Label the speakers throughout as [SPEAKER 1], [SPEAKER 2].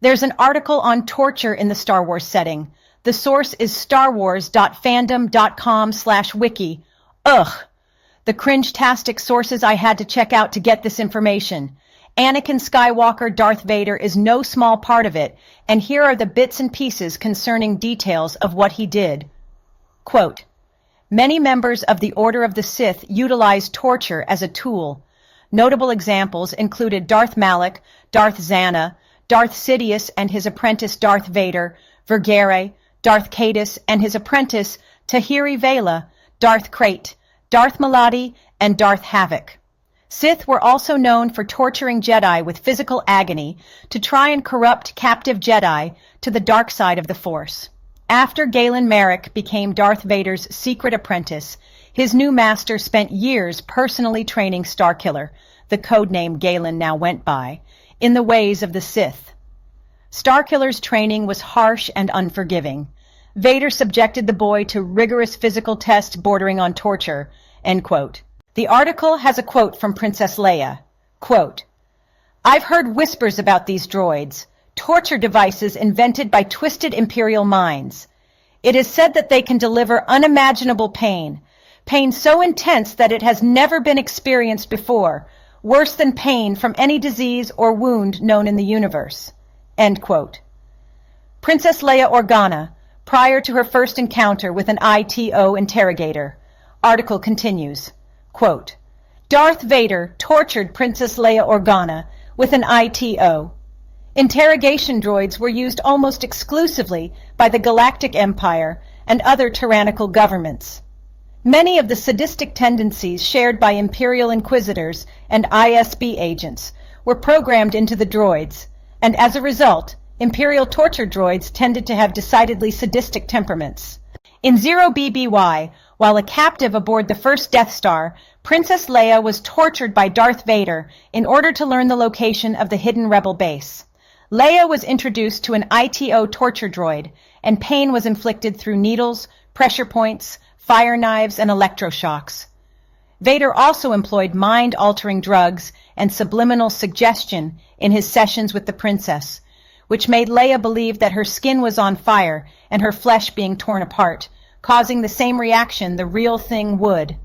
[SPEAKER 1] There's an article on torture in the Star Wars setting. The source is starwars.fandom.com/wiki. Ugh. The cringe-tastic sources I had to check out to get this information. Anakin Skywalker Darth Vader is no small part of it, and here are the bits and pieces concerning details of what he did. Quote, many members of the Order of the Sith utilized torture as a tool. Notable examples included Darth Malak, Darth Zana, Darth Sidious and his apprentice Darth Vader, Vergere, Darth Caedus and his apprentice Tahiri Vela, Darth Krayt, Darth Maladi, and Darth Havoc. Sith were also known for torturing Jedi with physical agony to try and corrupt captive Jedi to the dark side of the Force. After Galen Marek became Darth Vader's secret apprentice, his new master spent years personally training Starkiller, the codename Galen now went by, in the ways of the Sith. Starkiller's training was harsh and unforgiving. Vader subjected the boy to rigorous physical tests bordering on torture, end quote. The article has a quote from Princess Leia. Quote, I've heard whispers about these droids, torture devices invented by twisted Imperial minds. It is said that they can deliver unimaginable pain so intense that it has never been experienced before, worse than pain from any disease or wound known in the universe. End quote. Princess Leia Organa, prior to her first encounter with an ITO interrogator. Article continues. Quote, Darth Vader tortured Princess Leia Organa with an ITO. Interrogation droids were used almost exclusively by the Galactic Empire and other tyrannical governments. Many of the sadistic tendencies shared by Imperial Inquisitors and ISB agents were programmed into the droids, and as a result, Imperial torture droids tended to have decidedly sadistic temperaments. In 0BBY, while a captive aboard the first Death Star, Princess Leia was tortured by Darth Vader in order to learn the location of the hidden rebel base. Leia was introduced to an ITO torture droid, and pain was inflicted through needles, pressure points, fire knives, and electroshocks. Vader also employed mind-altering drugs and subliminal suggestion in his sessions with the princess, which made Leia believe that her skin was on fire and her flesh being torn apart, causing the same reaction the real thing would.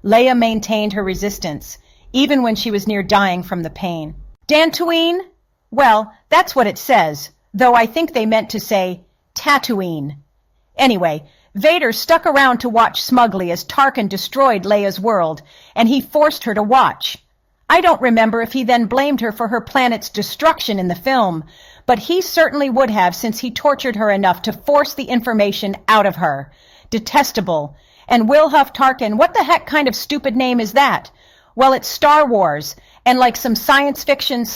[SPEAKER 1] Leia maintained her resistance, even when she was near dying from the pain. Dantooine? Well, that's what it says, though I think they meant to say Tatooine. Anyway, Vader stuck around to watch smugly as Tarkin destroyed Leia's world, and he forced her to watch. I don't remember if he then blamed her for her planet's destruction in the film, but he certainly would have since he tortured her enough to force the information out of her. Detestable. And Wilhuff Tarkin, what the heck kind of stupid name is that? Well, it's Star Wars, and like some science fiction /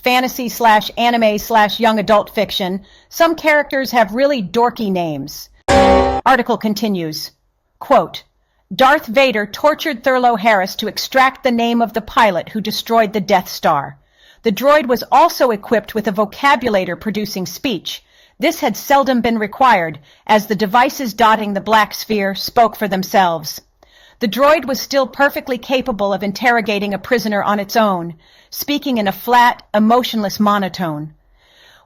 [SPEAKER 1] fantasy / anime / young adult fiction, some characters have really dorky names. Article continues. Quote, Darth Vader tortured Thurlow Harris to extract the name of the pilot who destroyed the Death Star. The droid was also equipped with a vocabulator producing speech. This had seldom been required, as the devices dotting the black sphere spoke for themselves. The droid was still perfectly capable of interrogating a prisoner on its own, speaking in a flat, emotionless monotone.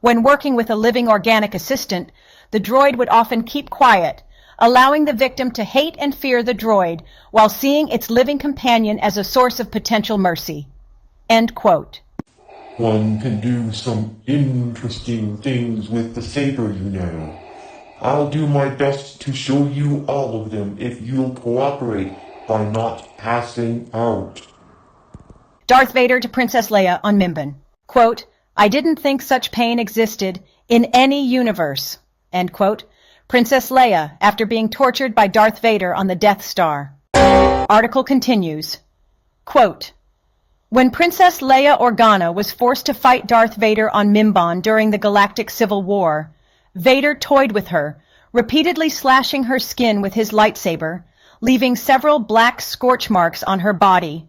[SPEAKER 1] When working with a living organic assistant, the droid would often keep quiet, allowing the victim to hate and fear the droid while seeing its living companion as a source of potential mercy. End quote.
[SPEAKER 2] One can do some interesting things with the saber, you know. I'll do my best to show you all of them if you'll cooperate by not passing out.
[SPEAKER 1] Darth Vader to Princess Leia on Mimban. Quote, I didn't think such pain existed in any universe. End quote. Princess Leia, after being tortured by Darth Vader on the Death Star. Article continues. Quote, when Princess Leia Organa was forced to fight Darth Vader on Mimban during the Galactic Civil War, Vader toyed with her, repeatedly slashing her skin with his lightsaber, leaving several black scorch marks on her body.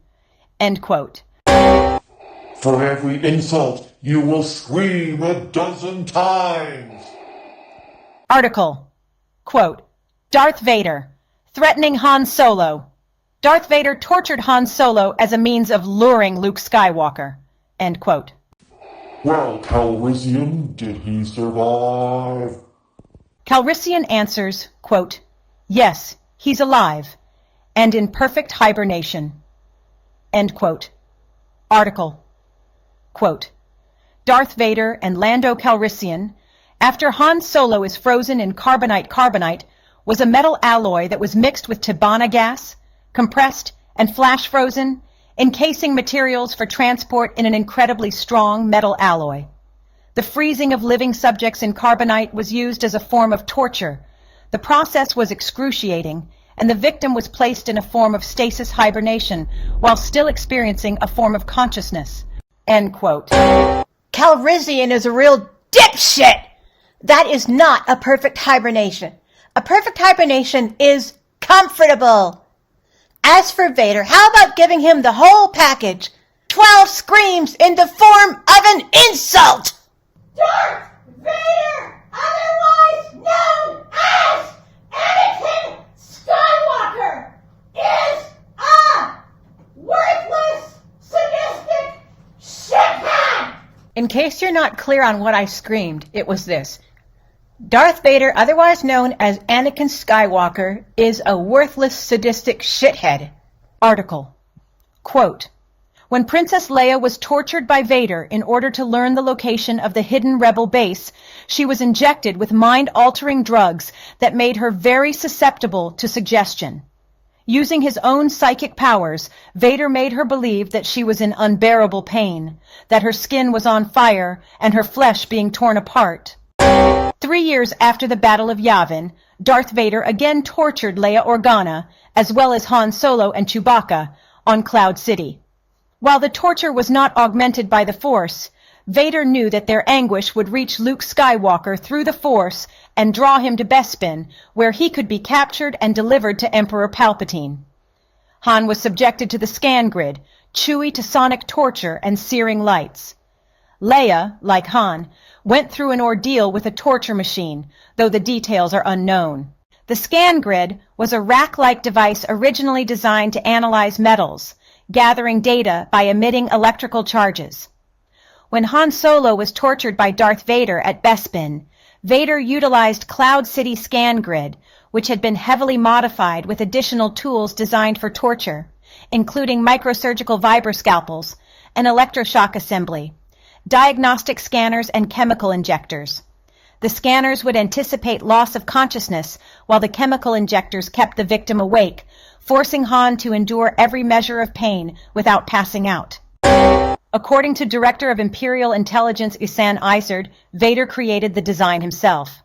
[SPEAKER 1] End quote.
[SPEAKER 2] For every insult, you will scream 12 times.
[SPEAKER 1] Article. Quote, Darth Vader, threatening Han Solo. Darth Vader tortured Han Solo as a means of luring Luke Skywalker. End quote.
[SPEAKER 2] Well, Calrissian, did he survive?
[SPEAKER 1] Calrissian answers, quote, "Yes, he's alive, and in perfect hibernation." End quote. Article, quote, Darth Vader and Lando Calrissian, after Han Solo is frozen in carbonite, was a metal alloy that was mixed with Tibanna gas, compressed and flash frozen, encasing materials for transport in an incredibly strong metal alloy. The freezing of living subjects in carbonite was used as a form of torture. The process was excruciating, and the victim was placed in a form of stasis hibernation while still experiencing a form of consciousness. End quote.
[SPEAKER 3] Calrissian is a real dipshit! That is not a perfect hibernation. A perfect hibernation is comfortable. As for Vader, how about giving him the whole package? 12 screams in the form of an insult! Darth Vader, otherwise known as Anakin Skywalker, is a worthless, sadistic shithead!
[SPEAKER 1] In case you're not clear on what I screamed, it was this. Darth Vader, otherwise known as Anakin Skywalker, is a worthless, sadistic shithead. Article, quote, when Princess Leia was tortured by Vader in order to learn the location of the hidden rebel base, she was injected with mind-altering drugs that made her very susceptible to suggestion. Using his own psychic powers, Vader made her believe that she was in unbearable pain, that her skin was on fire and her flesh being torn apart. 3 years after the Battle of Yavin, Darth Vader again tortured Leia Organa, as well as Han Solo and Chewbacca, on Cloud City. While the torture was not augmented by the Force, Vader knew that their anguish would reach Luke Skywalker through the Force and draw him to Bespin, where he could be captured and delivered to Emperor Palpatine. Han was subjected to the scan grid, Chewie to sonic torture and searing lights. Leia, like Han, went through an ordeal with a torture machine, though the details are unknown. The scan grid was a rack-like device originally designed to analyze metals, gathering data by emitting electrical charges. When Han Solo was tortured by Darth Vader at Bespin, Vader utilized Cloud City Scan Grid, which had been heavily modified with additional tools designed for torture, including microsurgical vibroscalpels, an electroshock assembly, diagnostic scanners, and chemical injectors. The scanners would anticipate loss of consciousness, while the chemical injectors kept the victim awake, forcing Han to endure every measure of pain without passing out. According to Director of Imperial Intelligence Isan Izard, Vader created the design himself.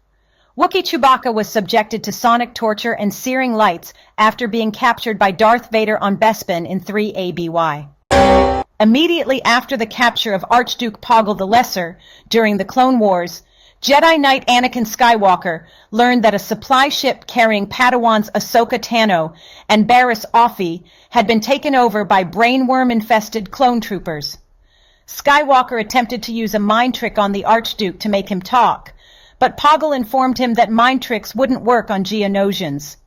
[SPEAKER 1] Wookiee Chewbacca was subjected to sonic torture and searing lights after being captured by Darth Vader on Bespin in 3 ABY. Immediately after the capture of Archduke Poggle the Lesser during the Clone Wars, Jedi Knight Anakin Skywalker learned that a supply ship carrying Padawans Ahsoka Tano and Barriss Offee had been taken over by brainworm-infested clone troopers. Skywalker attempted to use a mind trick on the Archduke to make him talk, but Poggle informed him that mind tricks wouldn't work on Geonosians.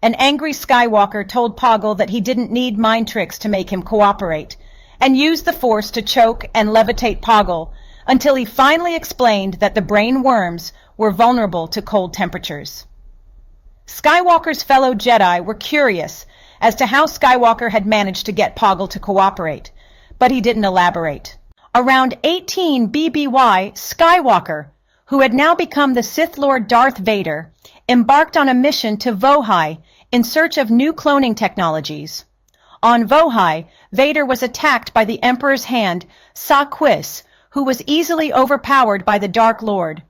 [SPEAKER 1] An angry Skywalker told Poggle that he didn't need mind tricks to make him cooperate, and used the Force to choke and levitate Poggle, until he finally explained that the brain worms were vulnerable to cold temperatures. Skywalker's fellow Jedi were curious as to how Skywalker had managed to get Poggle to cooperate, but he didn't elaborate. Around 18 BBY, Skywalker, who had now become the Sith Lord Darth Vader, embarked on a mission to Vohai in search of new cloning technologies. On Vohai, Vader was attacked by the Emperor's hand, Sa Quis, who was easily overpowered by the Dark Lord.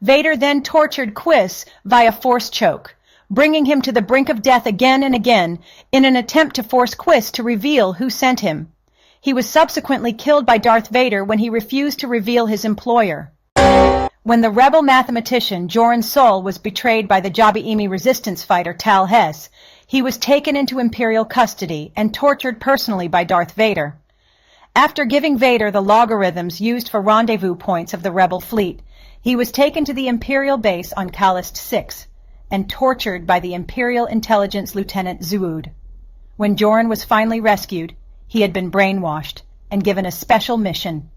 [SPEAKER 1] Vader then tortured Quis via force choke, bringing him to the brink of death again and again in an attempt to force Quis to reveal who sent him. He was subsequently killed by Darth Vader when he refused to reveal his employer. When the rebel mathematician Joran Sol was betrayed by the Jabiimi resistance fighter Tal Hess, he was taken into Imperial custody and tortured personally by Darth Vader. After giving Vader the logarithms used for rendezvous points of the rebel fleet, he was taken to the Imperial base on Callist 6 and tortured by the Imperial Intelligence Lieutenant Zuud. When Joran was finally rescued, he had been brainwashed and given a special mission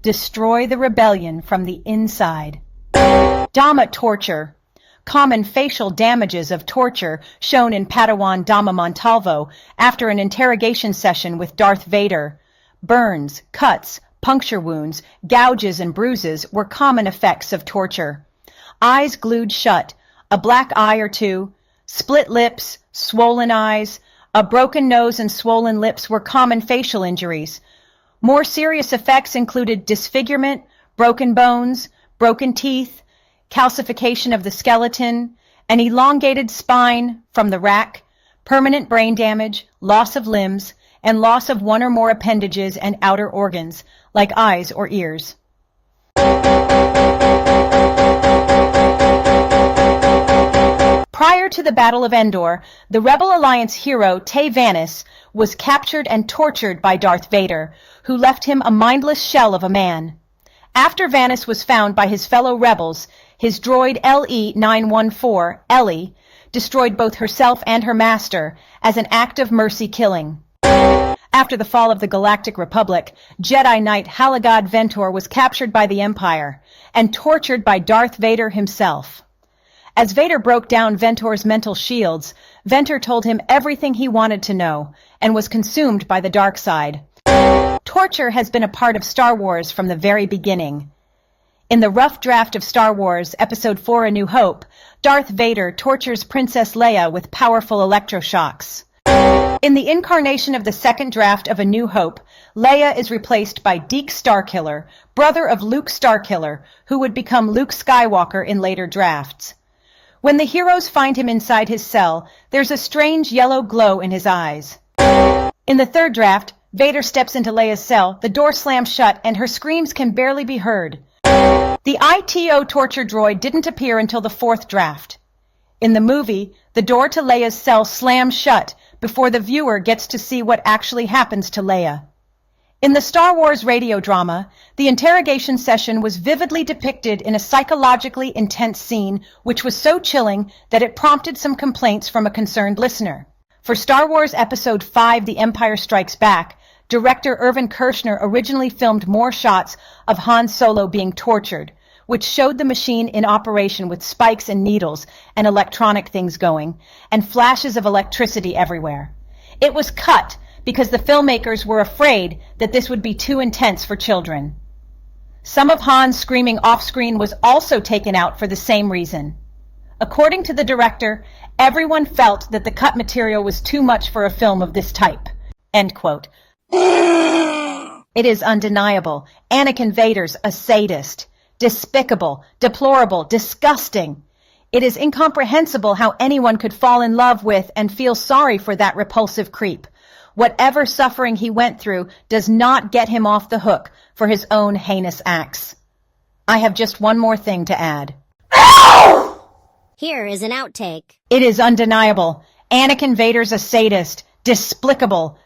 [SPEAKER 1] destroy the rebellion from the inside. Dhamma torture. Common facial damages of torture shown in Padawan Dhamma Montalvo after an interrogation session with Darth Vader. Burns, cuts, puncture wounds, gouges, and bruises were common effects of torture. Eyes glued shut, a black eye or two, split lips, swollen eyes, a broken nose and swollen lips were common facial injuries. More serious effects included disfigurement, broken bones, broken teeth, calcification of the skeleton, an elongated spine from the rack, permanent brain damage, loss of limbs, and loss of one or more appendages and outer organs, like eyes or ears. Prior to the Battle of Endor, the Rebel Alliance hero Tay Vanis was captured and tortured by Darth Vader, who left him a mindless shell of a man. After Vanis was found by his fellow rebels, his droid LE-914, Ellie, destroyed both herself and her master as an act of mercy killing. After the fall of the Galactic Republic, Jedi Knight Halagad Ventor was captured by the Empire and tortured by Darth Vader himself. As Vader broke down Ventor's mental shields, Ventor told him everything he wanted to know and was consumed by the dark side. Torture has been a part of Star Wars from the very beginning. In the rough draft of Star Wars Episode 4 A New Hope, Darth Vader tortures Princess Leia with powerful electroshocks. In the incarnation of the second draft of A New Hope, Leia is replaced by Deke Starkiller, brother of Luke Starkiller, who would become Luke Skywalker in later drafts. When the heroes find him inside his cell, there's a strange yellow glow in his eyes. In the third draft, Vader steps into Leia's cell, the door slams shut, and her screams can barely be heard. The ITO torture droid didn't appear until the fourth draft. In the movie, the door to Leia's cell slams shut before the viewer gets to see what actually happens to Leia. In the Star Wars radio drama, the interrogation session was vividly depicted in a psychologically intense scene which was so chilling that it prompted some complaints from a concerned listener. For Star Wars Episode 5 The Empire Strikes Back, director Irvin Kershner originally filmed more shots of Han Solo being tortured, which showed the machine in operation with spikes and needles and electronic things going, and flashes of electricity everywhere. It was cut because the filmmakers were afraid that this would be too intense for children. Some of Han's screaming off-screen was also taken out for the same reason. According to the director, everyone felt that the cut material was too much for a film of this type. End quote. It is undeniable. Anakin Vader's a sadist. Despicable, deplorable, disgusting. It is incomprehensible how anyone could fall in love with and feel sorry for that repulsive creep. Whatever suffering he went through does not get him off the hook for his own heinous acts. I have just one more thing to add.
[SPEAKER 4] Here is an outtake.
[SPEAKER 1] It is undeniable. Anakin Vader's a sadist, despicable,